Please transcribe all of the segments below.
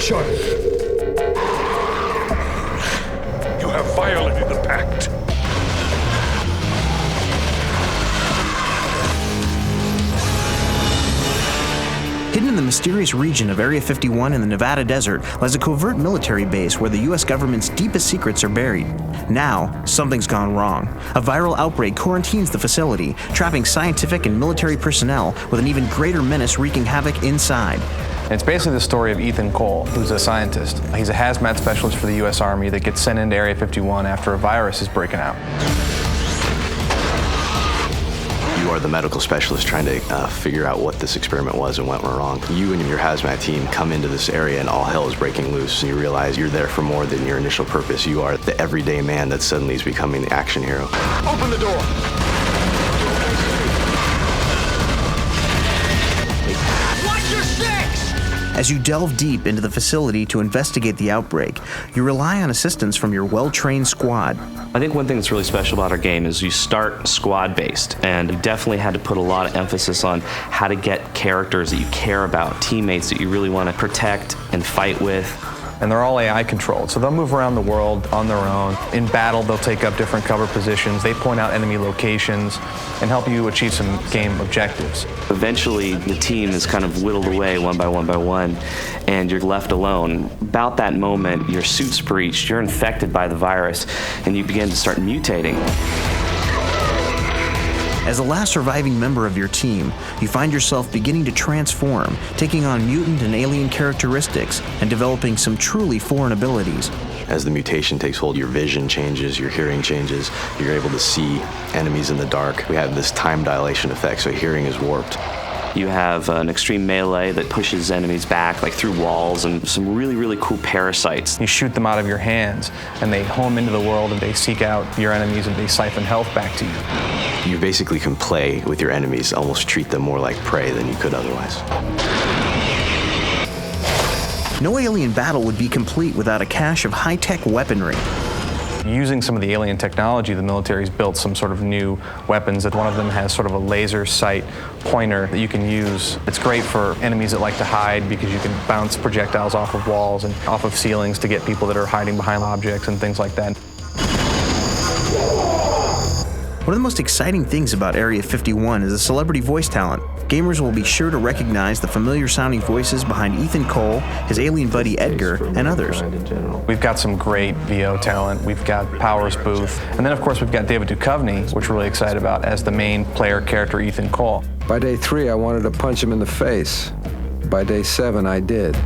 destruction! You have violated the pact. Hidden in the mysterious region of Area 51 in the Nevada desert lies a covert military base where the U.S. government's deepest secrets are buried. Now, something's gone wrong. A viral outbreak quarantines the facility, trapping scientific and military personnel with an even greater menace wreaking havoc inside. It's basically the story of Ethan Cole, who's a scientist. He's a hazmat specialist for the U.S. Army that gets sent into Area 51 after a virus is breaking out. You are the medical specialist trying to figure out what this experiment was and what went wrong. You and your hazmat team come into this area and all hell is breaking loose. And you realize you're there for more than your initial purpose. You are the everyday man that suddenly is becoming the action hero. Open the door! Watch your six! As you delve deep into the facility to investigate the outbreak, you rely on assistance from your well-trained squad. I think one thing that's really special about our game is you start squad-based, and you definitely had to put a lot of emphasis on how to get characters that you care about, teammates that you really want to protect and fight with. And they're all AI controlled, so they'll move around the world on their own. In battle, they'll take up different cover positions. They point out enemy locations and help you achieve some game objectives. Eventually, the team is kind of whittled away one by one, and you're left alone. About that moment, your suit's breached, you're infected by the virus, and you begin to start mutating. As the last surviving member of your team, you find yourself beginning to transform, taking on mutant and alien characteristics, and developing some truly foreign abilities. As the mutation takes hold, your vision changes, your hearing changes, you're able to see enemies in the dark. We have this time dilation effect, so hearing is warped. You have an extreme melee that pushes enemies back, like through walls, and some really, really cool parasites. You shoot them out of your hands, and they home into the world, and they seek out your enemies, and they siphon health back to you. You basically can play with your enemies, almost treat them more like prey than you could otherwise. No alien battle would be complete without a cache of high-tech weaponry. Using some of the alien technology, the military's built some sort of new weapons. One of them has sort of a laser sight pointer that you can use. It's great for enemies that like to hide because you can bounce projectiles off of walls and off of ceilings to get people that are hiding behind objects and things like that. One of the most exciting things about Area 51 is the celebrity voice talent. Gamers will be sure to recognize the familiar-sounding voices behind Ethan Cole, his alien buddy Edgar, and others. We've got some great VO talent. We've got Powers Booth. And then, of course, we've got David Duchovny, which we're really excited about, as the main player character, Ethan Cole. By day 3, I wanted to punch him in the face. By day 7, I did.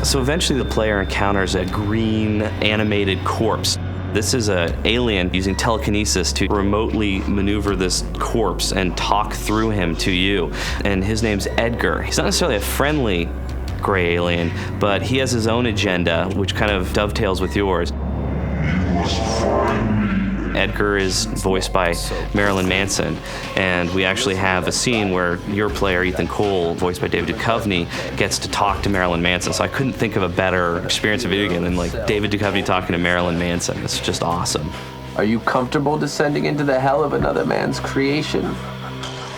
So eventually the player encounters a green animated corpse. This is an alien using telekinesis to remotely maneuver this corpse and talk through him to you. And his name's Edgar. He's not necessarily a friendly gray alien, but he has his own agenda, which kind of dovetails with yours. Edgar is voiced by Marilyn Manson, and we actually have a scene where your player, Ethan Cole, voiced by David Duchovny, gets to talk to Marilyn Manson. So I couldn't think of a better experience of video game than like David Duchovny talking to Marilyn Manson. It's just awesome. Are you comfortable descending into the hell of another man's creation?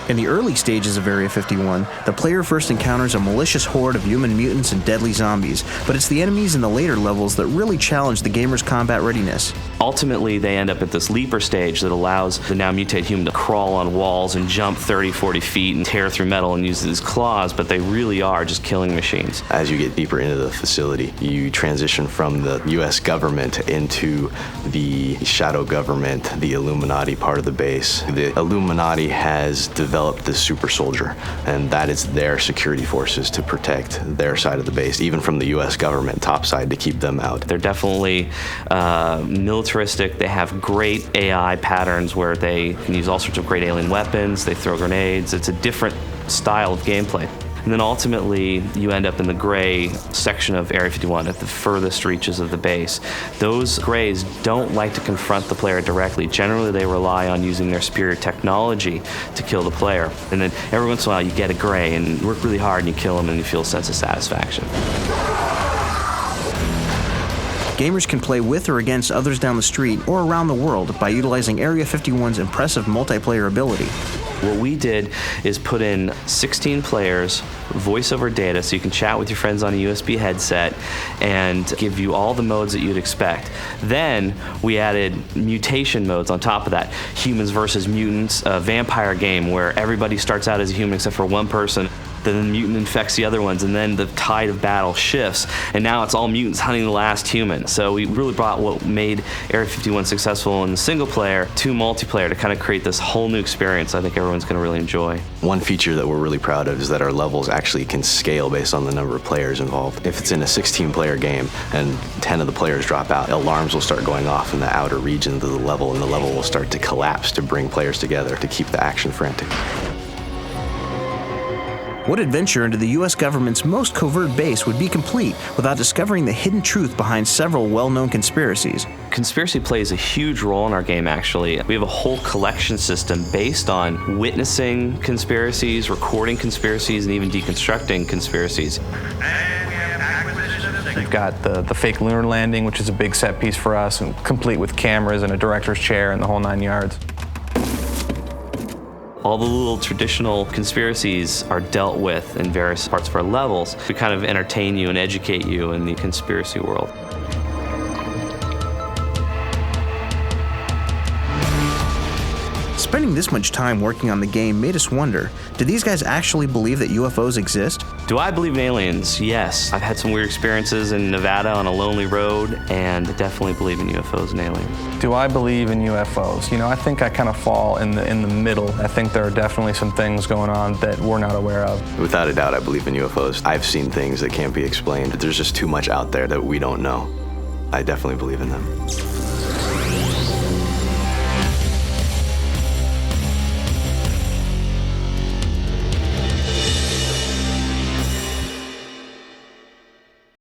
In the early stages of Area 51, the player first encounters a malicious horde of human mutants and deadly zombies, but it's the enemies in the later levels that really challenge the gamer's combat readiness. Ultimately, they end up at this leaper stage that allows the now mutated human to crawl on walls and jump 30, 40 feet and tear through metal and use these claws, but they really are just killing machines. As you get deeper into the facility, you transition from the U.S. government into the shadow government, the Illuminati part of the base. The Illuminati has developed this super soldier, and that is their security forces to protect their side of the base, even from the U.S. government top side, to keep them out. They're definitely militaristic. They have great AI patterns where they can use all sorts of great alien weapons. They throw grenades. It's a different style of gameplay. And then ultimately, you end up in the gray section of Area 51 at the furthest reaches of the base. Those grays don't like to confront the player directly. Generally, they rely on using their superior technology to kill the player. And then every once in a while, you get a gray and you work really hard and you kill them and you feel a sense of satisfaction. Gamers can play with or against others down the street or around the world by utilizing Area 51's impressive multiplayer ability. What we did is put in 16 players, voice over data, so you can chat with your friends on a USB headset and give you all the modes that you'd expect. Then we added mutation modes on top of that. Humans versus mutants, a vampire game where everybody starts out as a human except for one person. Then the mutant infects the other ones, and then the tide of battle shifts, and now it's all mutants hunting the last human. So we really brought what made Area 51 successful in the single player to multiplayer to kind of create this whole new experience I think everyone's going to really enjoy. One feature that we're really proud of is that our levels actually can scale based on the number of players involved. If it's in a 16-player game and 10 of the players drop out, alarms will start going off in the outer regions of the level, and the level will start to collapse to bring players together to keep the action frantic. What adventure into the US government's most covert base would be complete without discovering the hidden truth behind several well-known conspiracies? Conspiracy plays a huge role in our game, actually. We have a whole collection system based on witnessing conspiracies, recording conspiracies, and even deconstructing conspiracies. We've got the fake lunar landing, which is a big set piece for us, and complete with cameras and a director's chair and the whole 9 yards. All the little traditional conspiracies are dealt with in various parts of our levels to kind of entertain you and educate you in the conspiracy world. Spending this much time working on the game made us wonder, do these guys actually believe that UFOs exist? Do I believe in aliens? Yes. I've had some weird experiences in Nevada on a lonely road, and I definitely believe in UFOs and aliens. Do I believe in UFOs? You know, I think I kind of fall in the middle. I think there are definitely some things going on that we're not aware of. Without a doubt, I believe in UFOs. I've seen things that can't be explained. There's just too much out there that we don't know. I definitely believe in them.